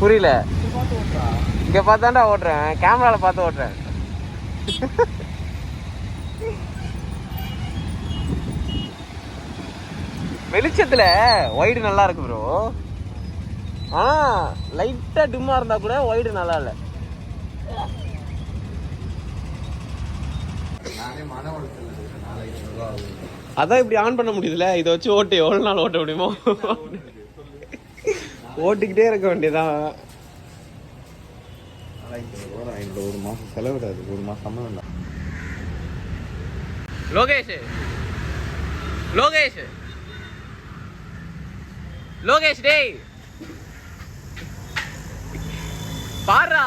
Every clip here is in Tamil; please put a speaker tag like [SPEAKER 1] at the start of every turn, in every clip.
[SPEAKER 1] புரியல. இங்க பார்த்தாண்டா ஓட்டுறேன், கேமரால பார்த்து ஓட்டுறேன். வெளிச்சத்துல ஒயிடு நல்லா இருக்கு ப்ரோ. ஆனா லைட்டா டிம்மா இருந்தா கூட ஒயிடு நல்லா இல்ல. அதான் இப்படி ஆன் பண்ண முடியுதுல, இதை வச்சு ஓட்டு எவ்வளவு நாள் ஓட்ட முடியுமோ ஓட்டிக்கிட்டே இருக்க வேண்டியதான்.
[SPEAKER 2] ஒரு மாசம் செலவிடாது, ஒரு மாசம் சம்பளம் தான்.
[SPEAKER 1] லோகேஷ் லோகேஷ் லோகேஷ் டேய் பாரா.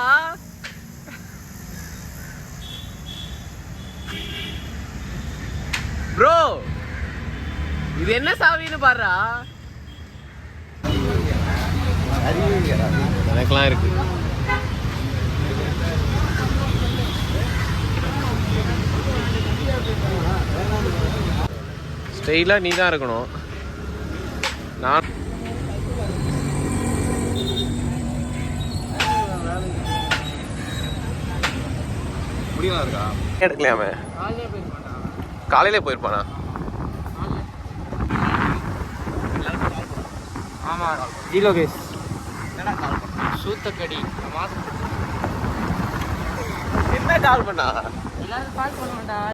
[SPEAKER 1] ப்ரோ இது என்ன சாவின்னு பாரா. எனக்கெல்லாம் இருக்கு. ஸ்டைலா நீ தான் இருக்கணும். நான்
[SPEAKER 2] முடியலாம் இருக்கா
[SPEAKER 1] எடுக்கலையாமே. காலையிலே போயிருப்பானா?
[SPEAKER 3] ஆமா ஜி லோகேஷ் சூத்தக்கடி
[SPEAKER 1] என்ன கால் பண்ணா?
[SPEAKER 3] எல்லாரும் கால் பண்ணுவான்டா.